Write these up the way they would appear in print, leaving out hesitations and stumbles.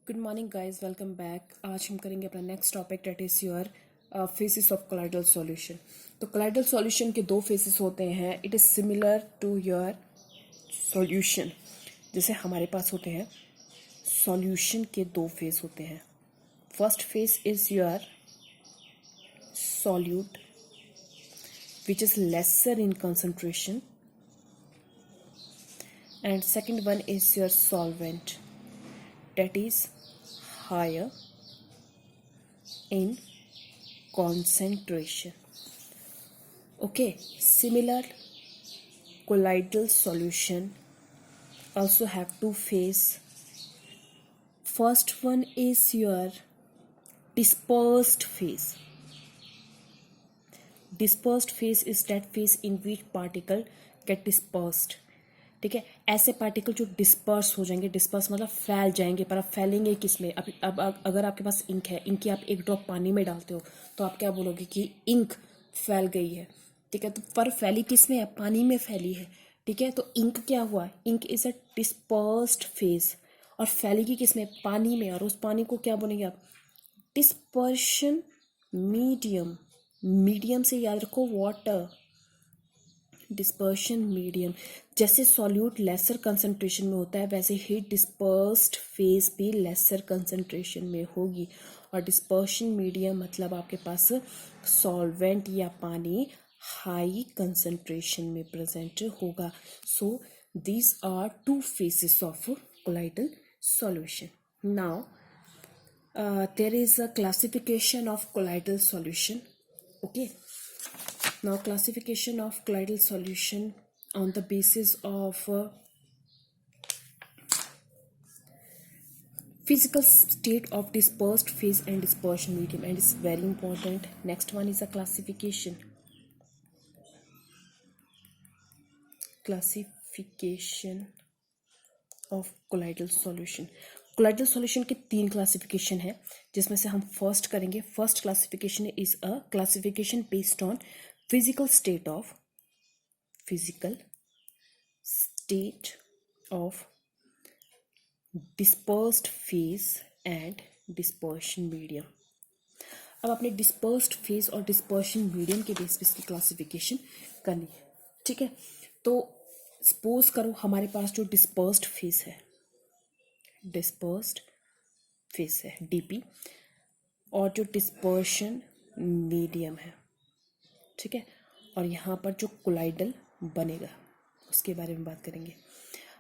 Good morning guys, welcome back. आज हम करेंगे अपना next topic, that is your phases of colloidal solution. तो कोलाइडल सॉल्यूशन के दो फेसिस होते हैं। It is similar to your solution. जैसे हमारे पास होते हैं सॉल्यूशन के दो फेस होते हैं। First face is your solute which is laser in concentration, and second one is your solvent that is higher in concentration. Okay, similar colloidal solution also have two phase. First one is your dispersed phase. Dispersed phase is that phase in which particle get dispersed. ठीक है, ऐसे particle जो disperse हो जाएंगे, disperse मतलब फैल जाएंगे, पर आप फैलेंगे किस में? अब अगर आपके पास इंक है, इंक की आप एक ड्रॉप पानी में डालते हो तो आप क्या बोलोगे कि इंक फैल गई है। ठीक है, तो पर फैली किस में है? पानी में फैली है। ठीक है, तो इंक क्या हुआ? Ink is a dispersed phase, और फैलेगी किस में? पानी में। और उस पानी को क्या बोलेंगे आप? Dispersion medium. मीडियम से याद रखो वाटर। Dispersion medium. जैसे सॉल्यूट लेसर कंसंट्रेशन में होता है, वैसे ही डिस्पर्स्ड फेज भी लेसर कंसंट्रेशन में होगी। और डिस्पर्शन मीडियम मतलब आपके पास सॉल्वेंट या पानी हाई कंसंट्रेशन में प्रेजेंट होगा। So these are two phases of colloidal solution. Now there is a classification of colloidal solution. Okay. Now, classification of colloidal solution on the basis of physical state of dispersed phase and dispersion medium, and it's very important. Next one is a classification. Classification of colloidal solution. Colloidal solution के तीन classification है, जिसमें से हम first करेंगे. First classification is a classification based on physical state of dispersed phase and dispersion medium. अब आपने dispersed phase और डिस्पर्शन मीडियम के बेस पे इसकी क्लासिफिकेशन करनी है. ठीक है, तो सपोज करो हमारे पास जो डिस्पर्स्ड फेज है, डीपी, और जो डिस्पर्शन मीडियम है. ठीक है, और यहाँ पर जो कोलाइडल बनेगा उसके बारे में बात करेंगे.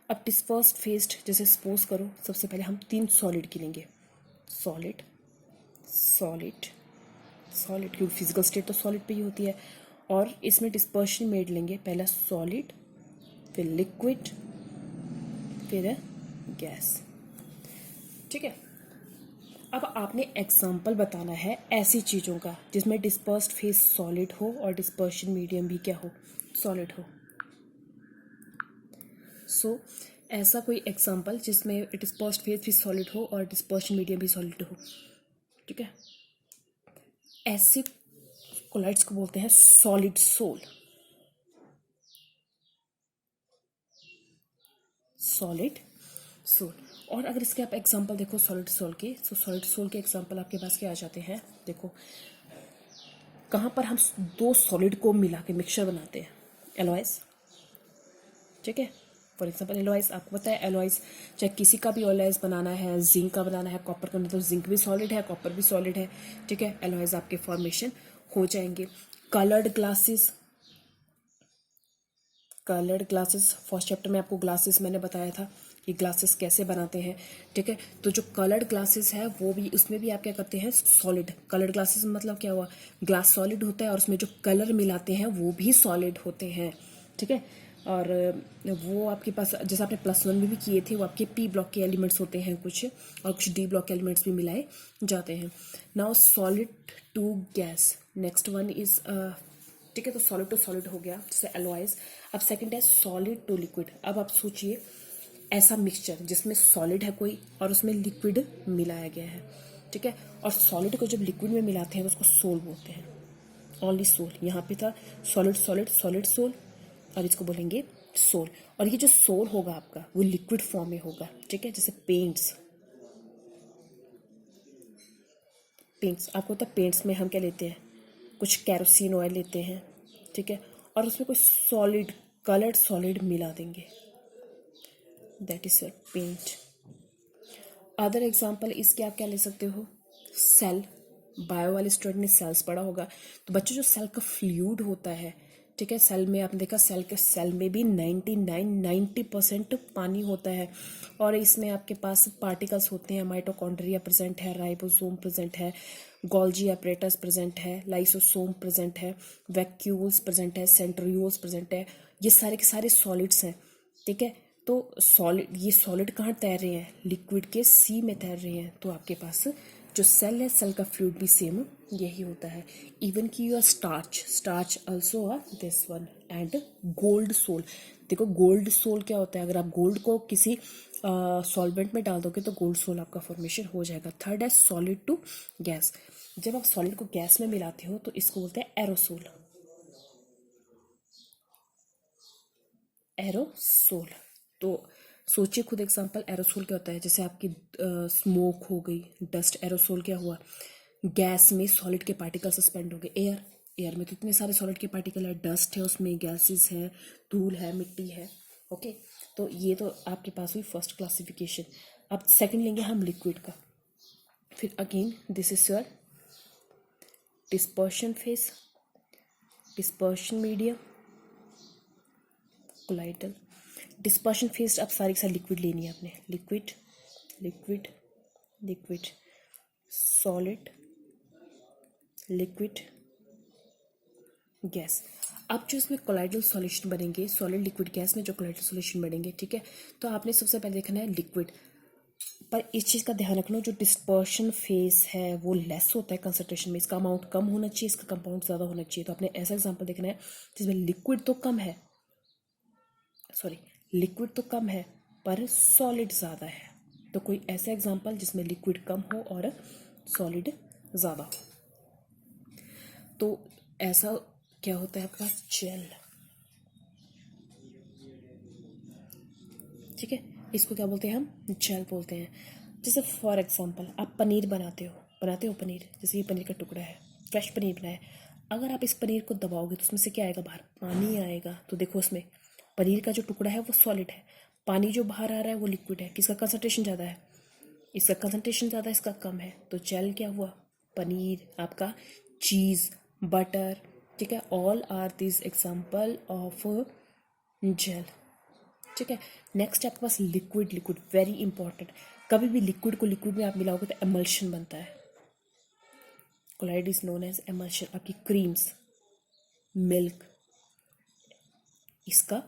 अब डिस्पर्स्ड फेज, जैसे सपोज करो सबसे पहले हम तीन सॉलिड गिनेंगे. सॉलिड क्योंकि फिजिकल स्टेट तो सॉलिड पे ही होती है. और इसमें डिस्पर्शन मेड लेंगे. पहला सॉलिड, फिर लिक्विड, फिर गैस. ठीक है, अब आपने एग्जाम्पल बताना है ऐसी चीज़ों का जिसमें डिस्पर्स्ड फेज सॉलिड हो और डिस्पर्शन मीडियम भी क्या हो? सॉलिड हो. सो ऐसा कोई एग्जाम्पल जिसमें डिस्पर्स्ड फेज भी सॉलिड हो और डिस्पर्शन मीडियम भी सॉलिड हो. ठीक है, ऐसे कोलाइड्स को बोलते हैं सॉलिड सोल. और अगर इसके आप एग्जांपल देखो सॉलिड सोल के, तो सॉलिड सोल के एग्जांपल आपके पास क्या आ जाते हैं? देखो, कहाँ पर हम दो सॉलिड को मिला के मिक्सचर बनाते हैं? एलॉयज. ठीक है, फॉर एग्जांपल एलॉयज. आपको पता है एलॉयज, चाहे किसी का भी एलॉयज बनाना है, जिंक का बनाना है, कॉपर का, तो जिंक भी सॉलिड है, कॉपर भी सॉलिड है. ठीक है, एलॉयज आपके फॉर्मेशन हो जाएंगे. कलर्ड ग्लासेस, फर्स्ट चैप्टर में आपको ग्लासेस मैंने बताया था कि ग्लासेस कैसे बनाते हैं. ठीक है, तो जो कलर्ड ग्लासेस है वो भी, उसमें भी आप क्या करते हैं? सॉलिड. कलर्ड ग्लासेस मतलब क्या हुआ? ग्लास सॉलिड होता है और उसमें जो कलर मिलाते हैं वो भी सॉलिड होते हैं. ठीक है, और वो आपके पास, जैसे आपने +1 में भी किए थे, वो आपके पी ब्लॉक के एलिमेंट्स होते हैं कुछ, और कुछ डी ब्लॉक के एलिमेंट्स भी मिलाए जाते हैं. Now solid to gas. Next one is ठीक है, तो सॉलिड टू सॉलिड हो गया, जैसे एलॉयज. अब सेकंड है सॉलिड टू लिक्विड. अब आप सोचिए ऐसा मिक्सचर जिसमें सॉलिड है कोई और उसमें लिक्विड मिलाया गया है. ठीक है, और सॉलिड को जब लिक्विड में मिलाते हैं तो उसको सोल बोलते हैं. Only sol. यहाँ पे था सॉलिड सोल, और इसको बोलेंगे सोल. और ये जो सोल होगा आपका वो लिक्विड फॉर्म में होगा. ठीक है, जैसे पेंट्स, पेंट्स, आपको पता है पेंट्स में हम क्या लेते हैं, कुछ कैरोसिन ऑयल लेते हैं, ठीक है, और उसमें कोई सॉलिड कलर्ड सॉलिड मिला देंगे, that is your paint. Other example इसके आप क्या ले सकते हो, सेल, बायो वाले स्टूडेंट ने सेल्स पढ़ा होगा, तो बच्चों जो सेल का फ्लूइड होता है, ठीक है, सेल में आपने देखा सेल में भी 90% पानी होता है, और इसमें आपके पास पार्टिकल्स होते हैं, माइटोकॉन्ड्रिया प्रेजेंट है, राइबोसोम प्रेजेंट है, गोल्जी अपरेटस प्रेजेंट है, लाइसोसोम प्रेजेंट है, वैक्यूल्स प्रेजेंट है, सेंट्रियोल्स प्रेजेंट है, ये सारे के सारे सॉलिड्स हैं, ठीक है। तो सॉलिड, ये सॉलिड कहाँ तैर रहे हैं, लिक्विड के सी में तैर रहे हैं, तो आपके पास जो सेल है, सेल का फ्लूइड भी सेम यही होता है। इवन की your starch also are this one, and gold sol. देखो गोल्ड सोल क्या होता है, अगर आप गोल्ड को किसी सॉल्वेंट में डाल दोगे तो गोल्ड सोल आपका फॉर्मेशन हो जाएगा। थर्ड है सॉलिड टू गैस, जब आप सॉलिड को गैस में मिलाते हो तो इसको बोलते हैं एरोसोल। एरोसोल, तो सोचिए खुद एग्जांपल, एरोसोल क्या होता है, जैसे आपकी स्मोक हो गई, डस्ट, एरोसोल क्या हुआ, गैस में सॉलिड के पार्टिकल सस्पेंड हो गए। एयर में तो इतने सारे सॉलिड के पार्टिकल है, डस्ट है, उसमें गैसेस है, धूल है, मिट्टी है, ओके। तो ये तो आपके पास हुई फर्स्ट क्लासिफिकेशन। अब सेकंड लेंगे हम लिक्विड का, फिर again this is your dispersion face, dispersion medium, colloidal. Dispersion phase अब सारी सारी लिक्विड लेनी है आपने, liquid liquid liquid, solid, liquid, gas. अब जो इसमें कोलाइडल सॉल्यूशन बनेंगे, सॉलिड लिक्विड गैस में जो कोलाइडल सॉल्यूशन बनेंगे, ठीक है, तो आपने सबसे पहले देखना है लिक्विड। पर इस चीज़ का ध्यान रखना, जो डिस्पर्शन फेज है वो लेस होता है कंसंट्रेशन में, इसका अमाउंट कम होना चाहिए, इसका कंपाउंड ज़्यादा होना चाहिए। तो आपने ऐसा एग्जाम्पल देखना है जिसमें लिक्विड तो कम है, सॉरी लिक्विड तो कम है पर सॉलिड ज़्यादा है। तो कोई ऐसा एग्जाम्पल जिसमें लिक्विड कम हो और सॉलिड ज़्यादा हो, तो ऐसा क्या होता है आपके पास, जेल, ठीक है, इसको क्या बोलते हैं हम, जेल बोलते हैं। जैसे फॉर एग्जांपल आप पनीर बनाते हो पनीर, जैसे ये पनीर का टुकड़ा है, फ्रेश पनीर बनाया, अगर आप इस पनीर को दबाओगे तो उसमें से क्या आएगा बाहर, पानी आएगा। तो देखो उसमें पनीर का जो टुकड़ा है वो सॉलिड है, पानी जो बाहर आ रहा है वो लिक्विड है, किसका कंसंट्रेशन ज़्यादा है, इसका कंसंट्रेशन ज़्यादा, इसका कम है। तो जेल क्या हुआ, पनीर, आपका चीज़, बटर, ठीक है, all are this example of gel, ठीक है। नेक्स्ट है आपके पास लिक्विड, लिक्विड वेरी इंपॉर्टेंट, कभी भी लिक्विड को लिक्विड में आप मिलाओगे तो एमल्शन बनता है, colloid is known as emulsion. आपकी क्रीम्स, मिल्क, इसका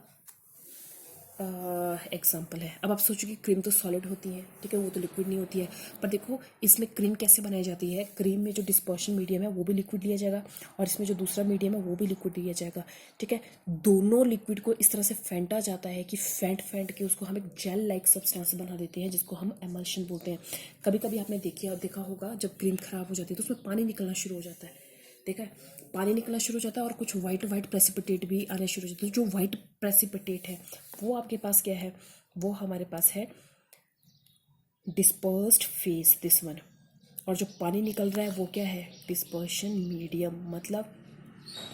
एग्जाम्पल है। अब आप सोचो कि क्रीम तो सॉलिड होती है, ठीक है, वो तो लिक्विड नहीं होती है, पर देखो इसमें क्रीम कैसे बनाई जाती है, क्रीम में जो डिस्पर्शन मीडियम है वो भी लिक्विड लिया जाएगा, और इसमें जो दूसरा मीडियम है वो भी लिक्विड लिया जाएगा, ठीक है। दोनों लिक्विड को इस तरह से फेंटा जाता है कि फेंट के उसको हम एक जेल लाइक सब्सटेंस बना देते हैं, जिसको हम एमल्शन बोलते हैं। कभी कभी आपने देखा होगा जब क्रीम खराब हो जाती है तो उसमें पानी निकलना शुरू हो जाता है, देखा है, पानी निकलना शुरू हो जाता है, और कुछ वाइट प्रेसिपिटेट भी आने शुरू हो जाते हैं। जो वाइट प्रेसिपिटेट है वो आपके पास क्या है, वो हमारे पास है डिस्पर्स्ड फेज, दिस वन। और जो पानी निकल रहा है वो क्या है, डिस्पर्शन मीडियम, मतलब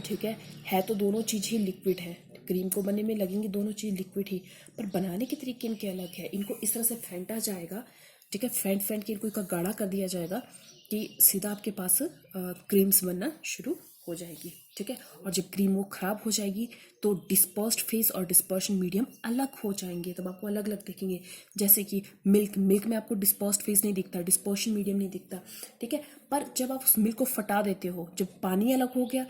ठीक है तो दोनों चीज़ ही लिक्विड है, क्रीम को बनने में लगेंगी दोनों चीज़ लिक्विड ही, पर बनाने के तरीके इनके अलग है। इनको इस तरह से फेंटा जाएगा, ठीक है, फेंट के इनको इनका गाढ़ा कर दिया जाएगा कि सीधा आपके पास क्रीम्स बनना शुरू हो जाएगी, ठीक है। और जब क्रीम वो ख़राब हो जाएगी तो डिस्पर्स्ड फेज और डिस्पर्शन मीडियम अलग हो जाएंगे, तब आपको अलग अलग दिखेंगे। जैसे कि मिल्क में आपको डिस्पर्स्ड फेज नहीं दिखता, डिस्पर्शन मीडियम नहीं दिखता, ठीक है। पर जब आप उस मिल्क को फटा देते हो, जब पानी अलग हो गया,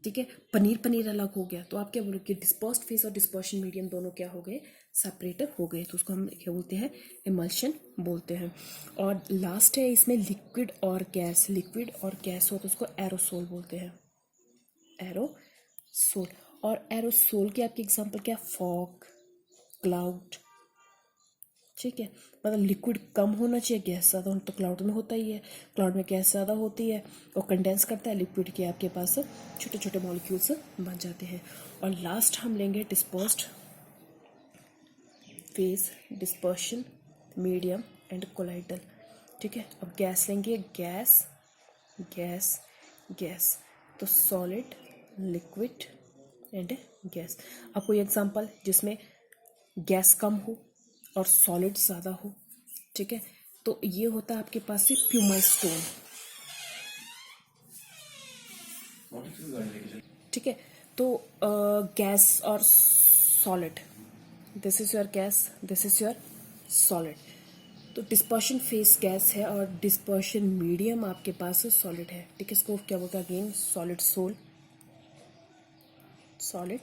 ठीक है, पनीर अलग हो गया, तो आप क्या बोलोगे, डिस्पर्स्ड फेज और डिस्पर्शन मीडियम दोनों क्या हो गए, सेपरेटर हो गए, तो उसको हम क्या बोलते हैं, इमल्शन बोलते हैं। और लास्ट है इसमें लिक्विड और गैस हो तो उसको एरोसोल बोलते हैं, एरोसोल। और एरोसोल के आपके एग्जांपल क्या, फॉग, क्लाउड, ठीक है, मतलब लिक्विड कम होना चाहिए, गैस ज़्यादा होना, तो क्लाउड में होता ही है, क्लाउड में गैस ज़्यादा होती है और कंडेंस करता है, लिक्विड के आपके पास छोटे छोटे मॉलिक्यूल्स बन जाते हैं। और लास्ट हम लेंगे dispersed phase, dispersion medium and colloidal, ठीक है। अब गैस लेंगे, गैस, गैस, गैस। तो सॉलिड, लिक्विड एंड गैस। अब कोई एग्जांपल जिसमें गैस कम हो और सॉलिड ज़्यादा हो, ठीक है, तो ये होता है आपके पास से प्यूमाई स्टोन, ठीक है। तो गैस और solid, this is your gas, this is your solid. तो डिस्पर्शन फेस गैस है और डिस्पर्शन मीडियम आपके पास सॉलिड है, ठीक है। इसको क्या बोलते हैं again, solid sol, solid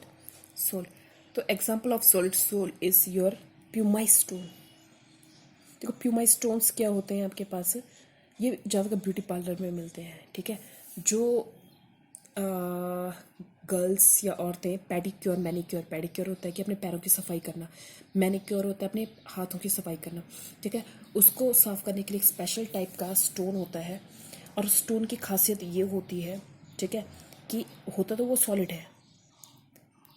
sol. तो example of solid sol is your pumice stone. देखो प्यूमाई स्टोन्स क्या होते हैं आपके पास, ये ज़्यादातर ब्यूटी पार्लर में मिलते हैं, ठीक है। जो गर्ल्स या औरतें पेडिक्योर मैनिक्योर, पेडिक्योर होता है कि अपने पैरों की सफाई करना, मैनिक्योर होता है अपने हाथों की सफाई करना, ठीक है। उसको साफ करने के लिए एक स्पेशल टाइप का स्टोन होता है और स्टोन की खासियत ये होती है, ठीक है, कि होता तो वो सॉलिड है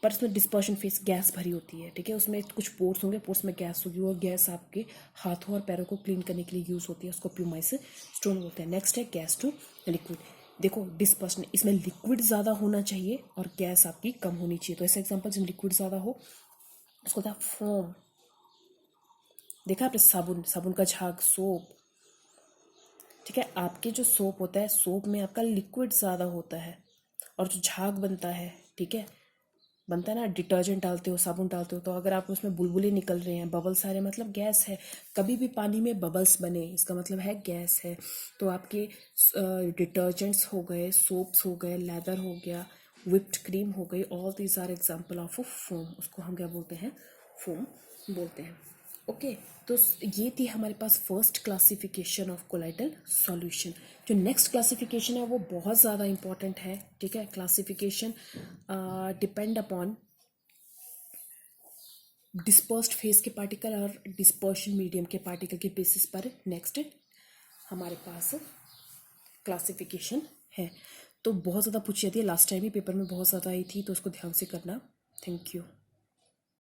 पर इसमें डिस्पर्शन फेस गैस भरी होती है, ठीक है। उसमें कुछ पोर्स होंगे, पोर्स में गैस होगी, वो गैस आपके हाथों और पैरों को क्लीन करने के लिए यूज़ होती है, उसको प्यूमाइस स्टोन बोलते हैं। नेक्स्ट है गैस टू लिक्विड। देखो डिस्पर्शन, इसमें लिक्विड ज़्यादा होना चाहिए और गैस आपकी कम होनी चाहिए। तो ऐसे एग्जाम्पल जिसमें लिक्विड ज़्यादा हो उसको होता है फोम। देखा आपने साबुन, साबुन का झाग, सोप, ठीक है। आपके जो सोप होता है, सोप में आपका लिक्विड ज़्यादा होता है और जो झाग बनता है, ठीक है, बनता है ना, डिटर्जेंट डालते हो, साबुन डालते हो, तो अगर आप उसमें बुलबुले निकल रहे हैं, बबल्स आ रहे हैं, मतलब गैस है। कभी भी पानी में बबल्स बने इसका मतलब है गैस है। तो आपके डिटर्जेंट्स हो गए, सोप्स हो गए, लेदर हो गया, whipped क्रीम हो गई, all these are example of a foam. उसको हम क्या बोलते हैं, फोम बोलते हैं। ओके, तो ये थी हमारे पास first classification of colloidal solution. जो नेक्स्ट क्लासिफिकेशन है वो बहुत ज़्यादा इंपॉर्टेंट है, ठीक है। Classification depend upon dispersed phase के पार्टिकल और डिस्पर्शन मीडियम के पार्टिकल के बेसिस पर नेक्स्ट हमारे पास क्लासिफिकेशन है। तो बहुत ज़्यादा पूछी जाती है, लास्ट टाइम भी पेपर में बहुत ज़्यादा आई थी, तो उसको ध्यान से करना। Thank you.